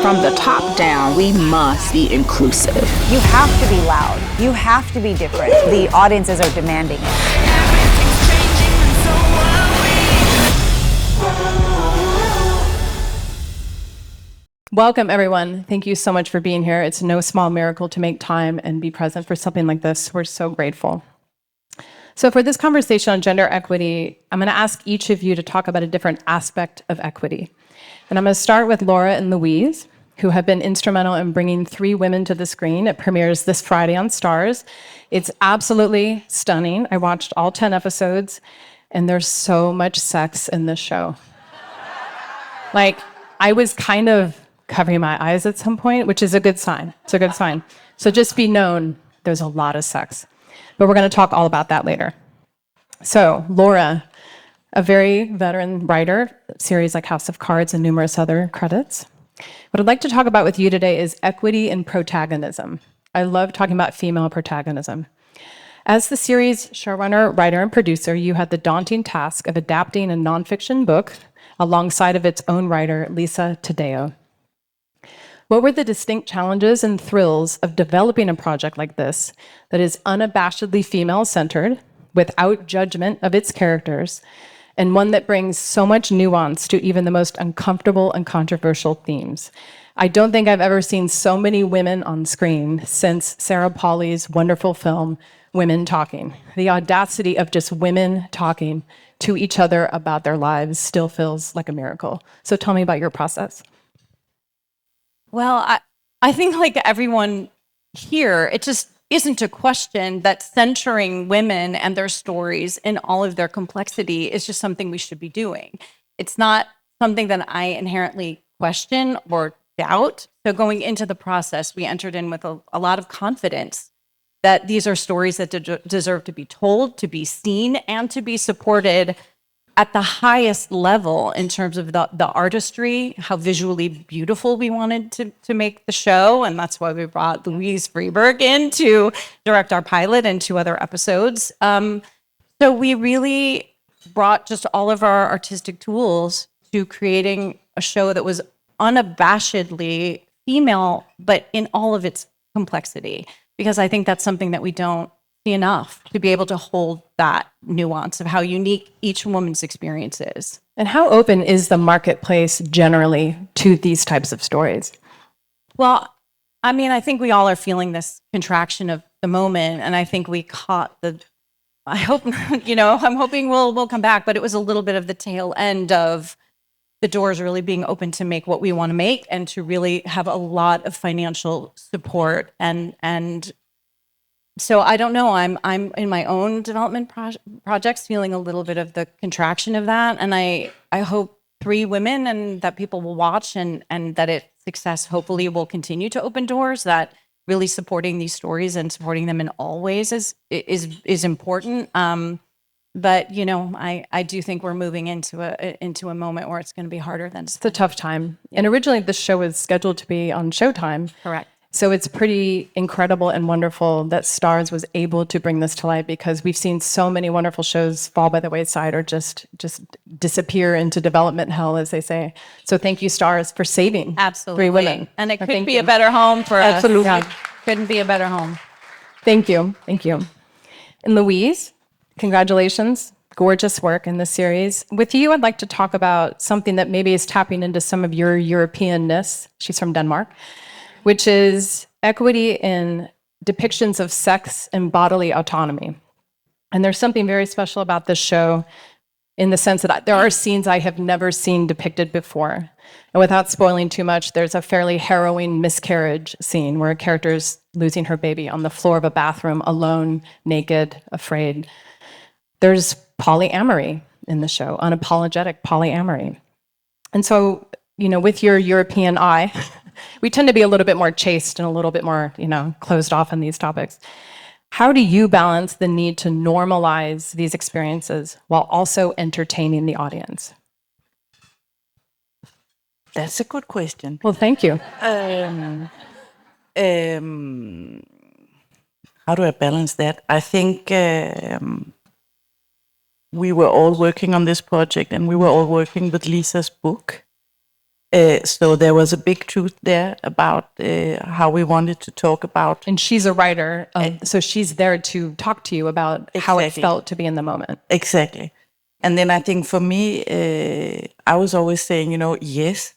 from the top down, we must be inclusive. You have to be loud. You have to be different. The audiences are demanding it. Welcome, everyone. Thank you so much for being here. It's no small miracle to make time and be present for something like this. We're so grateful. So for this conversation on gender equity, I'm going to ask each of you to talk about a different aspect of equity. And I'm going to start with Laura and Louise, who have been instrumental in bringing 3 women to the screen. It premieres this Friday on Starz. It's absolutely stunning. I watched all 10 episodes, and there's so much sex in this show. Like, I was kind of covering my eyes at some point, which is a good sign. It's a good sign. So just be known, there's a lot of sex. But we're going to talk all about that later. So, Laura, a very veteran writer, series like House of Cards and numerous other credits. What I'd like to talk about with you today is equity and protagonism. I love talking about female protagonism. As the series showrunner, writer, and producer, you had the daunting task of adapting a nonfiction book alongside of its own writer, Lisa Taddeo. What were the distinct challenges and thrills of developing a project like this that is unabashedly female-centered, without judgment of its characters, and one that brings so much nuance to even the most uncomfortable and controversial themes? I don't think I've ever seen so many women on screen since Sarah Polley's wonderful film, Women Talking. The audacity of just women talking to each other about their lives still feels like a miracle. So tell me about your process. Well, I think like everyone here, it just isn't a question that centering women and their stories in all of their complexity is just something we should be doing. It's not something that I inherently question or doubt. So going into the process, we entered in with a lot of confidence that these are stories that deserve to be told, to be seen, and to be supported at the highest level in terms of the artistry, how visually beautiful we wanted to make the show. And that's why we brought Louise Freeberg in to direct our pilot and 2 other episodes. So we really brought just all of our artistic tools to creating a show that was unabashedly female, but in all of its complexity, because I think that's something that we don't see enough, to be able to hold that nuance of how unique each woman's experience is. And how open is the marketplace generally to these types of stories? Well, I mean, I think we all are feeling this contraction of the moment, and I think we caught I hope, I'm hoping we'll come back, but it was a little bit of the tail end of the doors really being open to make what we want to make and to really have a lot of financial support. And so I don't know, I'm in my own development projects feeling a little bit of the contraction of that. And I hope 3 women and that people will watch and that its success hopefully will continue to open doors, that really supporting these stories and supporting them in all ways is important. But I do think we're moving into a moment where it's going to be harder than it's a tough time. And originally this show was scheduled to be on Showtime. Correct. So it's pretty incredible and wonderful that Starz was able to bring this to light, because we've seen so many wonderful shows fall by the wayside or just disappear into development hell, as they say. So thank you, Starz, for saving Absolutely. 3 women. And it couldn't be a better home for us. Absolutely. Yeah. Couldn't be a better home. Thank you. Thank you. And Louise, congratulations. Gorgeous work in this series. With you, I'd like to talk about something that maybe is tapping into some of your Europeanness. She's from Denmark, which is equity in depictions of sex and bodily autonomy. And there's something very special about this show in the sense that there are scenes I have never seen depicted before. And without spoiling too much, there's a fairly harrowing miscarriage scene where a character is losing her baby on the floor of a bathroom, alone, naked, afraid. There's polyamory in the show, unapologetic polyamory. And so, with your European eye, we tend to be a little bit more chaste and a little bit more, closed off on these topics. How do you balance the need to normalize these experiences while also entertaining the audience? That's a good question. Well, thank you. How do I balance that? I think we were all working on this project, and we were all working with Lisa's book. So there was a big truth there about how we wanted to talk about. And she's a writer, so she's there to talk to you about how it Exactly. felt to be in the moment. Exactly. And then I think for me, I was always saying, yes,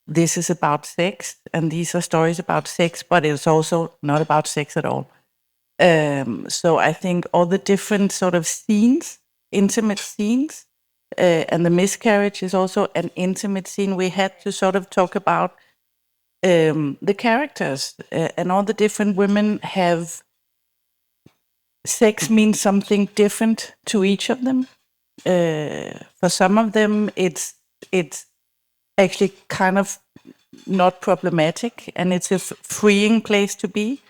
this is about sex, and these are stories about sex, but it's also not about sex at all. So I think all the different sort of scenes, intimate scenes, and the miscarriage is also an intimate scene. We had to sort of talk about the characters, and all the different women have sex means something different to each of them. For some of them, it's actually kind of not problematic, and it's a freeing place to be.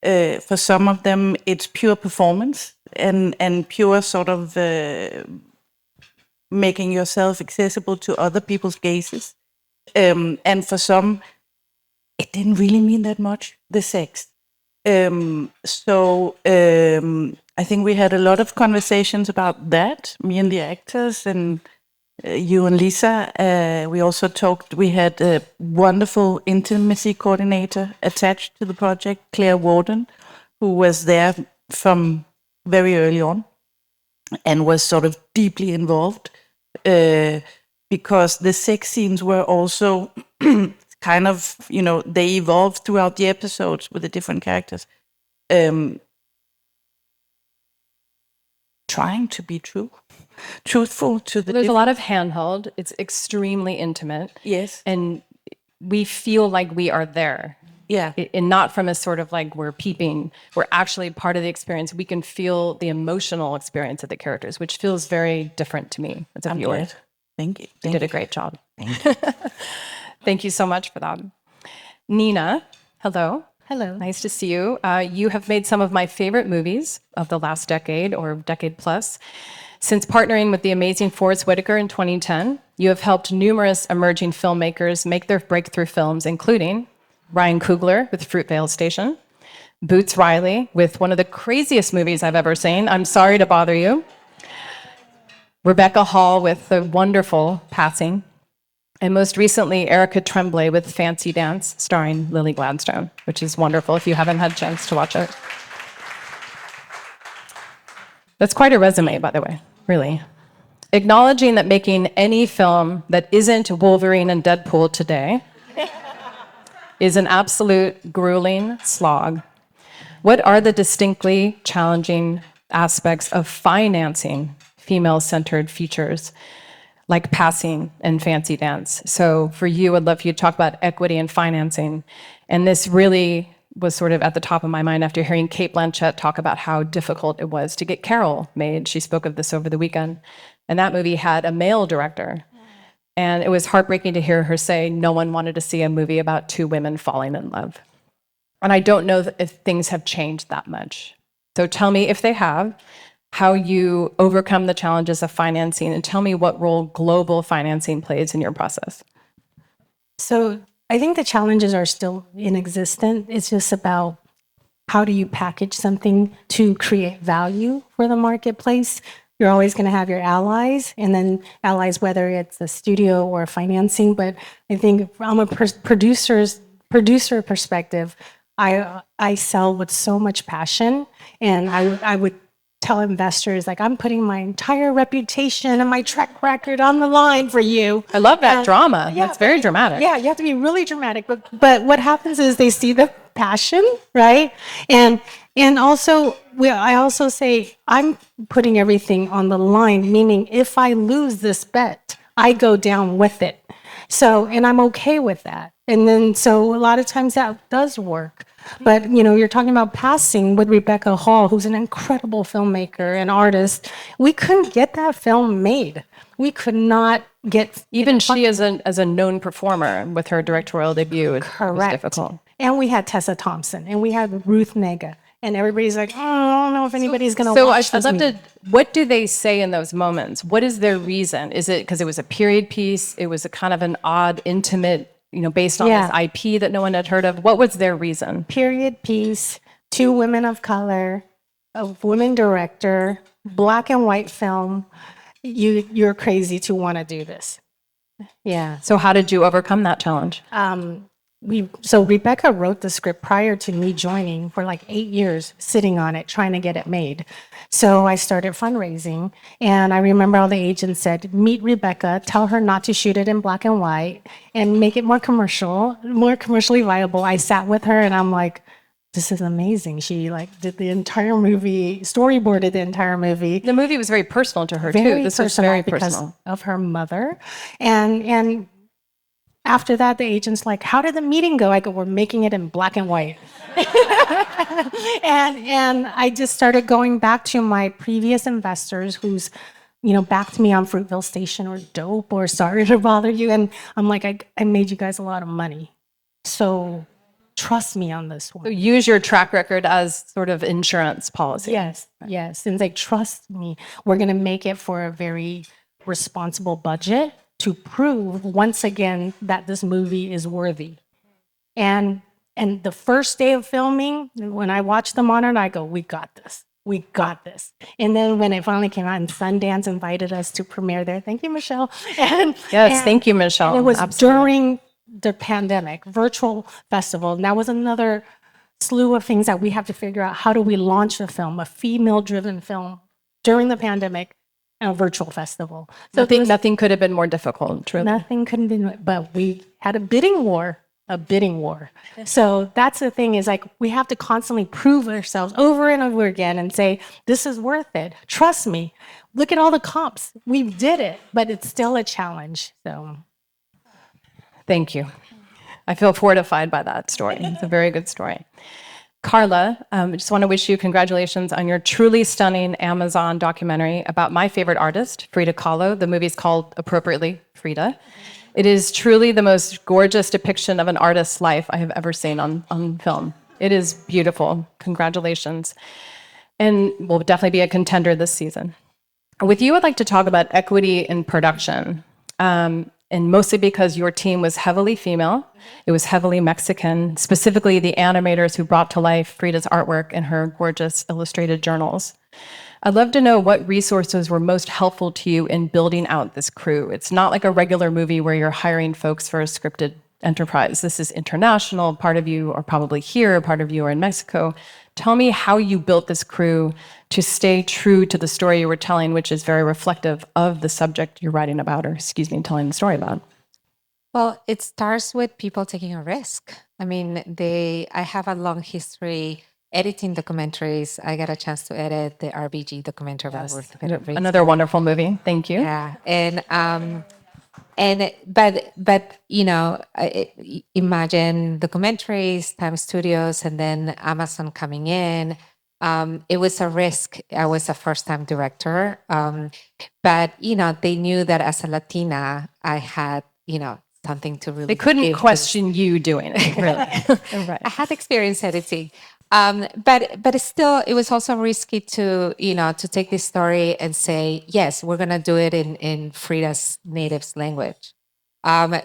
For some of them, it's pure performance and pure sort of making yourself accessible to other people's gazes. And for some, it didn't really mean that much, the sex. So I think we had a lot of conversations about that, me and the actors, and you and Lisa. We also talked, we had a wonderful intimacy coordinator attached to the project, Claire Warden, who was there from very early on and was sort of deeply involved because the sex scenes were also kind of, they evolved throughout the episodes with the different characters. Trying to be truthful to the There's a lot of handheld. It's extremely intimate. Yes. And we feel like we are there. Yeah. And not from a sort of like we're peeping. We're actually part of the experience. We can feel the emotional experience of the characters, which feels very different to me as a viewer. Glad. Thank you. You did a great job. Thank you. Thank you so much for that. Nina, hello. Hello. Nice to see you. You have made some of my favorite movies of the last decade or decade plus. Since partnering with the amazing Forrest Whitaker in 2010, you have helped numerous emerging filmmakers make their breakthrough films, including Ryan Coogler with Fruitvale Station, Boots Riley with one of the craziest movies I've ever seen, I'm Sorry to Bother You, Rebecca Hall with the wonderful Passing, and most recently, Erica Tremblay with Fancy Dance, starring Lily Gladstone, which is wonderful if you haven't had a chance to watch it. That's quite a resume, by the way, really. Acknowledging that making any film that isn't Wolverine and Deadpool today is an absolute grueling slog. What are the distinctly challenging aspects of financing female-centered features like Passing and Fancy Dance? So for you, I'd love for you to talk about equity and financing. And this really was sort of at the top of my mind after hearing Cate Blanchett talk about how difficult it was to get Carol made. She spoke of this over the weekend. And that movie had a male director. And it was heartbreaking to hear her say no one wanted to see a movie about two women falling in love. And I don't know if things have changed that much. So tell me if they have, how you overcome the challenges of financing, and tell me what role global financing plays in your process. So I think the challenges are still in existence. It's just about how do you package something to create value for the marketplace. You're always going to have your allies, and then allies, whether it's a studio or financing. But I think from a producer perspective, I sell with so much passion, and I would tell investors, like, I'm putting my entire reputation and my track record on the line for you. I love that drama. Yeah, That's very dramatic. Yeah, you have to be really dramatic. But what happens is they see the passion, right? And also, I also say, I'm putting everything on the line, meaning if I lose this bet, I go down with it. So, and I'm okay with that. And then, so a lot of times that does work. But, you're talking about Passing with Rebecca Hall, who's an incredible filmmaker and artist. We couldn't get that film made. We could not get... Even she as a known performer with her directorial debut, it was Correct. difficult. And we had Tessa Thompson, and we had Ruth Negga. And everybody's like, I don't know if anybody's going to So watch I'd this love movie. to, what do they say in those moments? What is their reason? Is it because it was a period piece? It was a kind of an odd, intimate, based on Yeah. this IP that no one had heard of? What was their reason? Period piece, 2 women of color, a woman director, black and white film. You're crazy to want to do this. Yeah. So how did you overcome that challenge? So Rebecca wrote the script prior to me joining for like 8 years, sitting on it, trying to get it made. So I started fundraising, and I remember all the agents said, meet Rebecca, tell her not to shoot it in black and white, and make it more commercially viable. I sat with her, and I'm like, this is amazing. She like did the entire movie, storyboarded the entire movie. The movie was very personal to her Very too. This was personal very because personal. of her mother, and after that, the agent's like, how did the meeting go? I go, we're making it in black and white. and I just started going back to my previous investors who's, backed me on Fruitville Station or Dope or Sorry to Bother You. And I'm like, I made you guys a lot of money. So trust me on this one. So use your track record as sort of insurance policy. Yes. And they trust me. We're going to make it for a very responsible budget to prove once again that this movie is worthy. And the first day of filming, when I watched the monitor, I go, we got this. We got this. And then when it finally came out and Sundance invited us to premiere there, thank you, Michelle. Thank you, Michelle. And it was Absolutely. during the pandemic, virtual festival. And that was another slew of things that we have to figure out. How do we launch a film, a female-driven film during the pandemic, a virtual festival? So Nothing could have been more difficult, truly. nothing couldn't be, but we had a bidding war. So that's the thing, is like, we have to constantly prove ourselves over and over again and say, this is worth it. Trust me. Look at all the comps. We did it, but it's still a challenge. So Thank you. I feel fortified by that story. It's a very good story. Carla, I just want to wish you congratulations on your truly stunning Amazon documentary about my favorite artist, Frida Kahlo. The movie's called, appropriately, Frida. It is truly the most gorgeous depiction of an artist's life I have ever seen on film. It is beautiful. Congratulations. And will definitely be a contender this season. With you, I'd like to talk about equity in production. And mostly because your team was heavily female, it was heavily Mexican, specifically the animators who brought to life Frida's artwork in her gorgeous illustrated journals. I'd love to know what resources were most helpful to you in building out this crew. It's not like a regular movie where you're hiring folks for a scripted enterprise. This is international. Part of you are probably here, part of you are in Mexico. Tell me how you built this crew to stay true to the story you were telling, which is very reflective of the subject you're writing about, or telling the story about. Well, it starts with people taking a risk. I mean, I have a long history editing documentaries. I got a chance to edit the RBG documentary about Ruth Bader Ginsburg. Another wonderful movie. Thank you. Yeah, but imagine documentaries, Time Studios, and then Amazon coming in. It was a risk. I was a first-time director, but they knew that as a Latina, I had something to really. They couldn't give question you doing it, really. Right. I had experience editing, but still, it was also risky to to take this story and say, yes, we're gonna do it in Frida's native language.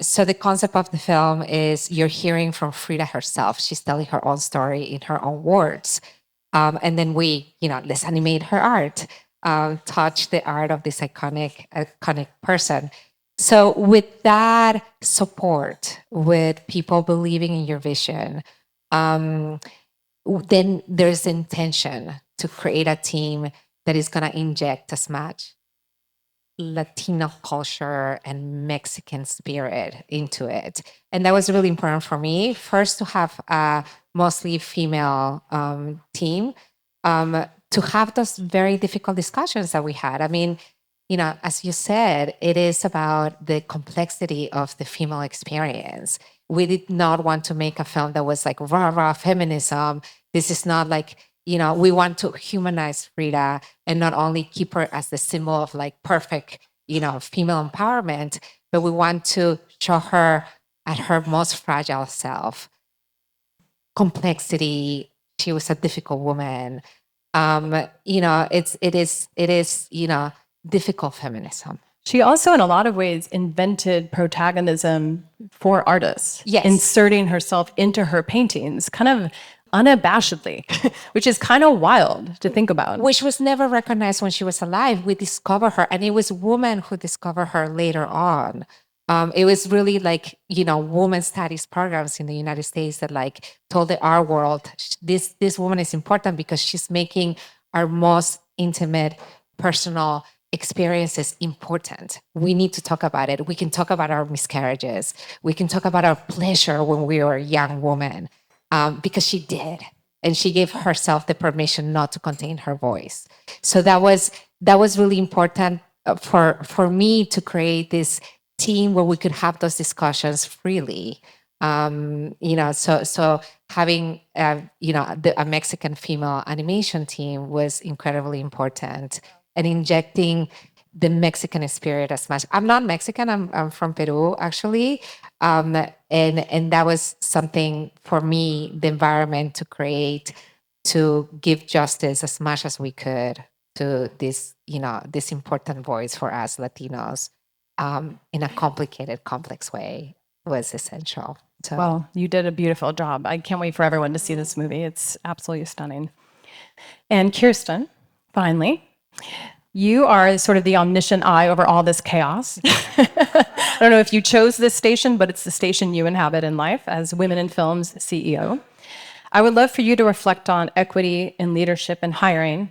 So the concept of the film is you're hearing from Frida herself. She's telling her own story in her own words. And then we, let's animate her art, touch the art of this iconic person. So with that support, with people believing in your vision, then there's intention to create a team that is going to inject as much Latino culture and Mexican spirit into it. And that was really important for me. First, to have a mostly female team, to have those very difficult discussions that we had. I mean, as you said, it is about the complexity of the female experience. We did not want to make a film that was like rah-rah feminism. This is not like, we want to humanize Frida and not only keep her as the symbol of like perfect, female empowerment, but we want to show her at her most fragile self. Complexity. She was a difficult woman. It is difficult feminism. She also, in a lot of ways, invented protagonism for artists, Yes. inserting herself into her paintings, kind of unabashedly, which is kind of wild to think about. Which was never recognized when she was alive. We discovered her, and it was women who discovered her later on. It was really like, women's studies programs in the United States that like told our world, this woman is important because she's making our most intimate, personal experiences important. We need to talk about it. We can talk about our miscarriages. We can talk about our pleasure when we were a young woman, because she did. And she gave herself the permission not to contain her voice. So that was really important for me to create this team where we could have those discussions freely. So having a Mexican female animation team was incredibly important, and injecting the Mexican spirit as much. I'm not Mexican. I'm from Peru, actually, and that was something for me. The environment to create, to give justice as much as we could to this important voice for us Latinos, in a complicated, complex way, was essential. So. Well, you did a beautiful job. I can't wait for everyone to see this movie. It's absolutely stunning. And Kirsten, finally, you are sort of the omniscient eye over all this chaos. I don't know if you chose this station, but it's the station you inhabit in life as Women in Film's CEO. I would love for you to reflect on equity in leadership and hiring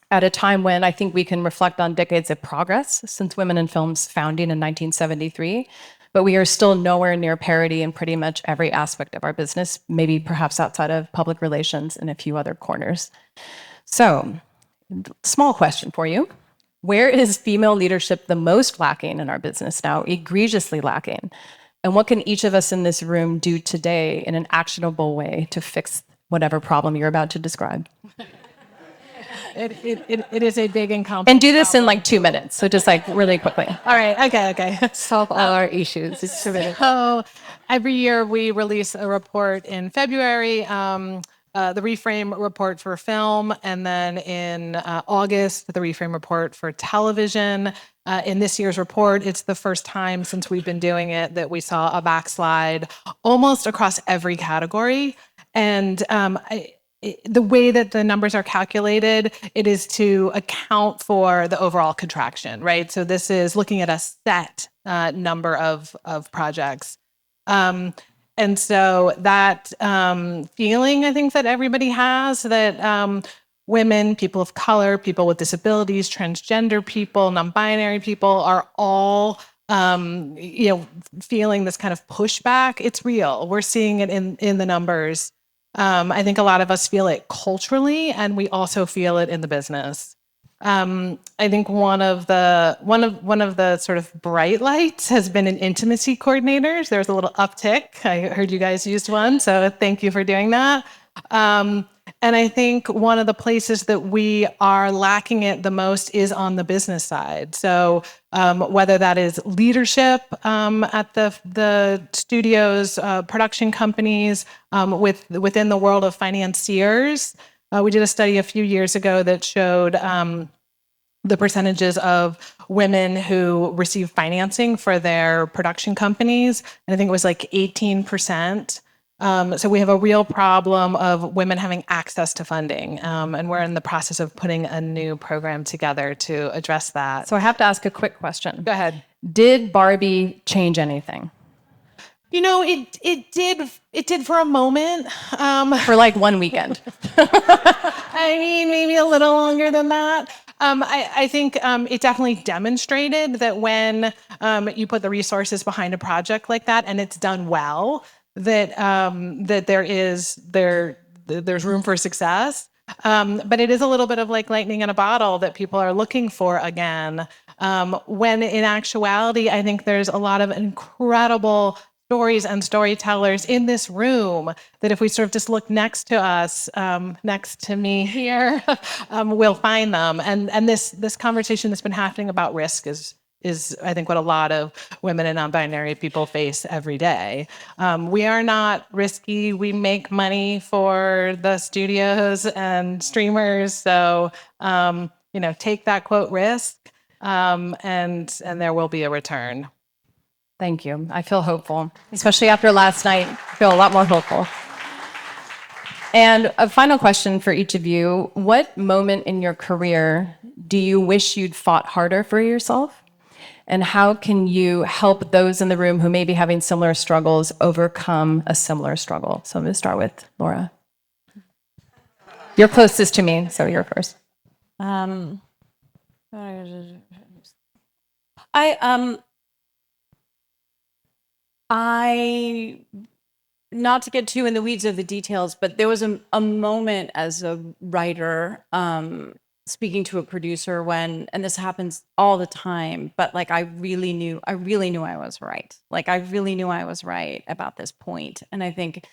at a time when I think we can reflect on decades of progress since Women in Film's founding in 1973, but we are still nowhere near parity in pretty much every aspect of our business, maybe perhaps outside of public relations and a few other corners. So, small question for you. Where is female leadership the most lacking in our business now, egregiously lacking? And what can each of us in this room do today in an actionable way to fix whatever problem you're about to describe? It is a big and complex And do this in like 2 minutes, so just like really quickly. All right, okay. Solve all our issues. It's 2 minutes. So every year we release a report in February, the Reframe report for film, and then in August, the Reframe report for television. In this year's report, it's the first time since we've been doing it that we saw a backslide almost across every category. And the way that the numbers are calculated, it is to account for the overall contraction, right? So this is looking at a set number of projects. And so that feeling, I think, that everybody has, that women, people of color, people with disabilities, transgender people, non-binary people are all feeling this kind of pushback. It's real. We're seeing it in the numbers. I think a lot of us feel it culturally, and we also feel it in the business. I think one of the sort of bright lights has been in intimacy coordinators. There's a little uptick. I heard you guys used one, so thank you for doing that. And I think one of the places that we are lacking it the most is on the business side. So whether that is leadership at the studios, production companies, within the world of financiers. We did a study a few years ago that showed the percentages of women who receive financing for their production companies. And I think it was like 18%. So we have a real problem of women having access to funding. And we're in the process of putting a new program together to address that. So I have to ask a quick question. Go ahead. Did Barbie change anything? It did for a moment. For like one weekend. I mean, maybe a little longer than that. I think it definitely demonstrated that when you put the resources behind a project like that and it's done well, that there's room for success. But it is a little bit of like lightning in a bottle that people are looking for again. When in actuality, I think there's a lot of incredible stories and storytellers in this room that if we sort of just look next to us, next to me here, we'll find them. And this conversation that's been happening about risk is I think what a lot of women and non-binary people face every day. We are not risky. We make money for the studios and streamers. So, take that quote risk, and there will be a return. Thank you. I feel hopeful, especially after last night. I feel a lot more hopeful. And a final question for each of you. What moment in your career do you wish you'd fought harder for yourself? And how can you help those in the room who may be having similar struggles overcome a similar struggle? So I'm going to start with Laura. You're closest to me, so you're first. I not to get too in the weeds of the details, but there was a moment as a writer speaking to a producer when, and this happens all the time, but like I really knew I was right. Like I really knew I was right about this point. And I think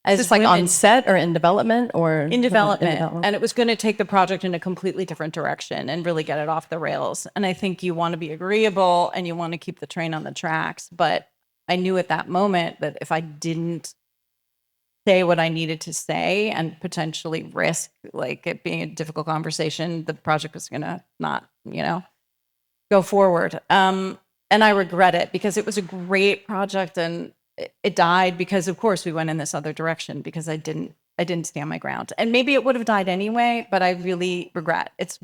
as Is this like women, on set or in development or in development, and it was going to take the project in a completely different direction and really get it off the rails. And I think you want to be agreeable and you want to keep the train on the tracks, but I knew at that moment that if I didn't say what I needed to say and potentially risk like it being a difficult conversation, the project was going to not, go forward. And I regret it because it was a great project and it died because of course we went in this other direction because I didn't stand my ground. And maybe it would have died anyway, but I really regret. It's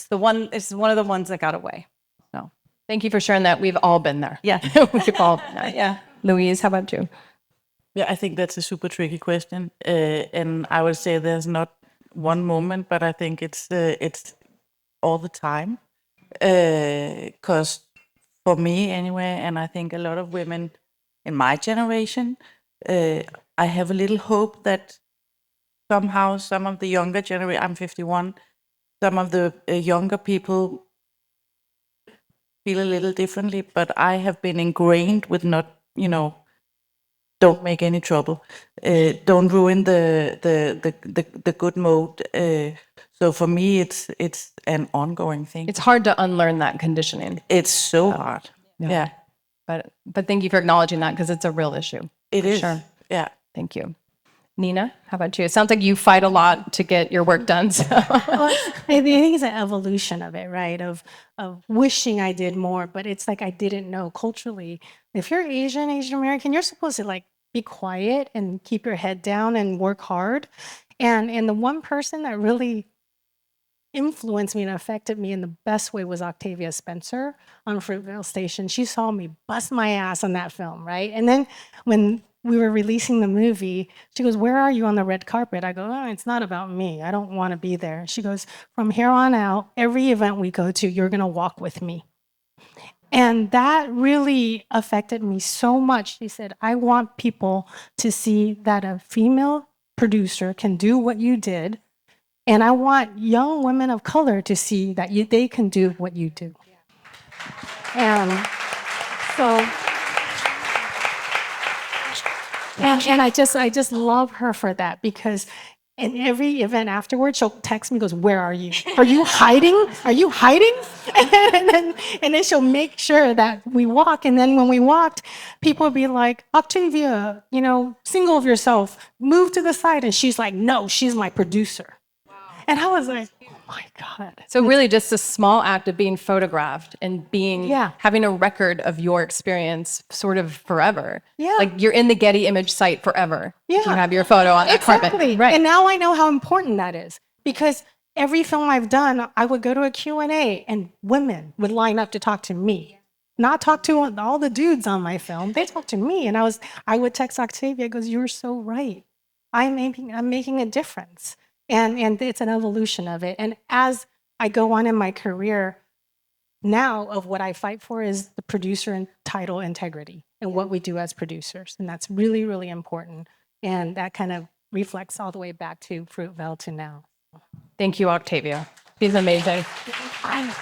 one of the ones that got away. So thank you for sharing that. We've all been there. yeah. We've all been there. Yeah. Louise, how about you? Yeah, I think that's a super tricky question, and I would say there's not one moment, but I think it's all the time. Because for me, anyway, and I think a lot of women in my generation, I have a little hope that somehow some of the younger generation, I'm 51, some of the younger people feel a little differently, but I have been ingrained with not, don't make any trouble, don't ruin the good mode. So for me, it's an ongoing thing. It's hard to unlearn that conditioning. It's so hard. Yeah, But thank you for acknowledging that because it's a real issue. it is. Sure. Yeah. Thank you. Nina, how about you? It sounds like you fight a lot to get your work done. So. Well, I think it's an evolution of it, right? Of wishing I did more, but it's like I didn't know culturally. If you're Asian American, you're supposed to like be quiet and keep your head down and work hard. And the one person that really influenced me and affected me in the best way was Octavia Spencer on Fruitvale Station. She saw me bust my ass on that film, right? And then when we were releasing the movie, she goes, "Where are you on the red carpet?" I go, "Oh, it's not about me. I don't want to be there." She goes, "From here on out, every event we go to, you're going to walk with me." And that really affected me so much. She said, "I want people to see that a female producer can do what you did. And I want young women of color to see that they can do what you do." And so, and I just love her for that because in every event afterwards, she'll text me, goes, "Where are you? Are you hiding? Are you hiding?" And then she'll make sure that we walk. And then when we walked, people would be like, "Octavia, single of yourself, move to the side." And she's like, "No, she's my producer." And I was like, "Oh my God." So really just a small act of being photographed and having a record of your experience sort of forever. Yeah. Like you're in the Getty Image site forever. Yeah. You have your photo on that carpet. Exactly. Right. And now I know how important that is because every film I've done, I would go to a Q&A and women would line up to talk to me, not talk to all the dudes on my film. They talk to me. And I would text Octavia, goes, "You're so right. I'm making a difference." And it's an evolution of it. And as I go on in my career now, of what I fight for is the producer and title integrity and what we do as producers. And that's really, really important. And that kind of reflects all the way back to Fruitvale to now. Thank you, Octavia. She's amazing. And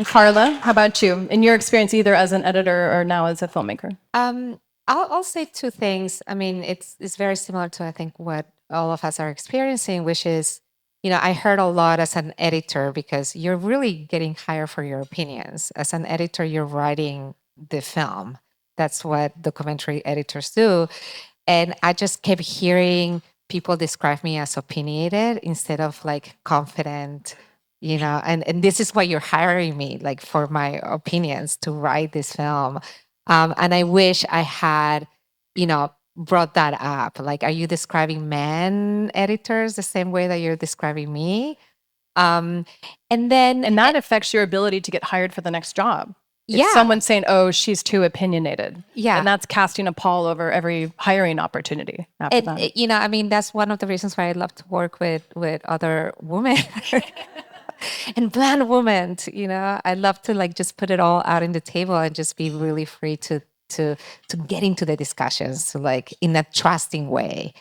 Carla, how about you? In your experience, either as an editor or now as a filmmaker? I'll say two things. I mean, it's very similar to I think what all of us are experiencing, which is, I heard a lot as an editor because you're really getting hired for your opinions. As an editor, you're writing the film. That's what documentary editors do. And I just kept hearing people describe me as opinionated instead of like confident, and this is why you're hiring me, like for my opinions to write this film. And I wish I had, brought that up. Like, are you describing men editors the same way that you're describing me? And then, And that affects your ability to get hired for the next job. If Yeah. someone's saying, oh, she's too opinionated. Yeah. And that's casting a pall over every hiring opportunity after that. you know, I mean, that's one of the reasons why I love to work with other women and blonde women. You know, I love to like just put it all out in the table and just be really free to get into the discussions, like in a trusting way.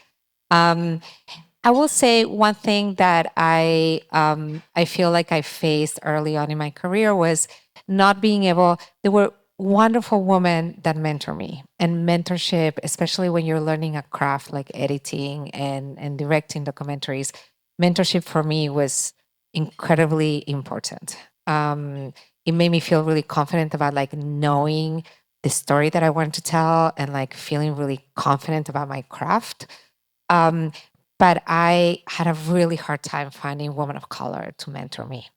I will say one thing that I feel like I faced early on in my career was not being able. There were wonderful women that mentor me, and mentorship, especially when you're learning a craft like editing and directing documentaries, mentorship for me was incredibly important. It made me feel really confident about like knowing the story that I wanted to tell and like feeling really confident about my craft. But I had a really hard time finding women of color to mentor me.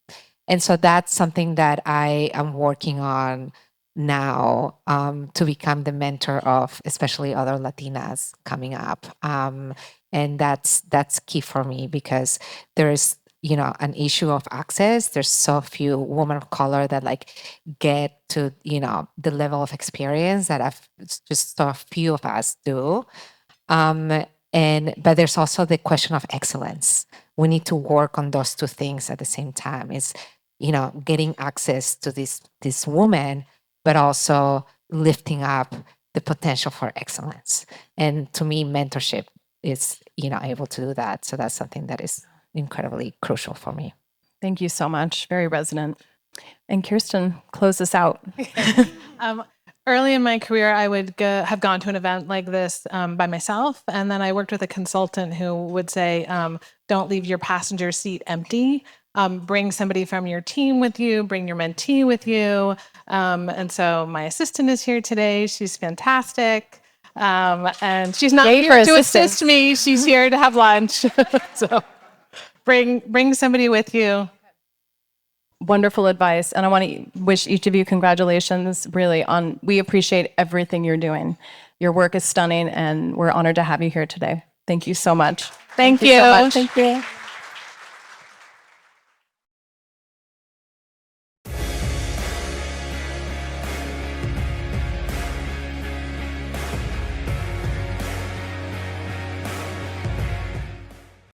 And so that's something that I am working on now, to become the mentor of especially other Latinas coming up. And that's key for me because there's, you know, an issue of access. There's so few women of color that like get to, you know, the level of experience that just so few of us do. But there's also the question of excellence. We need to work on those two things at the same time. Is, you know, getting access to this woman, but also lifting up the potential for excellence. And to me, mentorship is, you know, able to do that. So that's something that is incredibly crucial for me. Thank you so much. Very resonant. And Kirsten, close us out. Early in my career, I would have gone to an event like this by myself. And then I worked with a consultant who would say, don't leave your passenger seat empty. Bring somebody from your team with you, bring your mentee with you. And so my assistant is here today. She's fantastic. And she's not Yay here for to assistance. assist me. She's here to have lunch. So bring somebody with you. Wonderful advice. And I want to wish each of you congratulations, really, we appreciate everything you're doing. Your work is stunning, and we're honored to have you here today. Thank you so much. Thank you. So much. Thank you.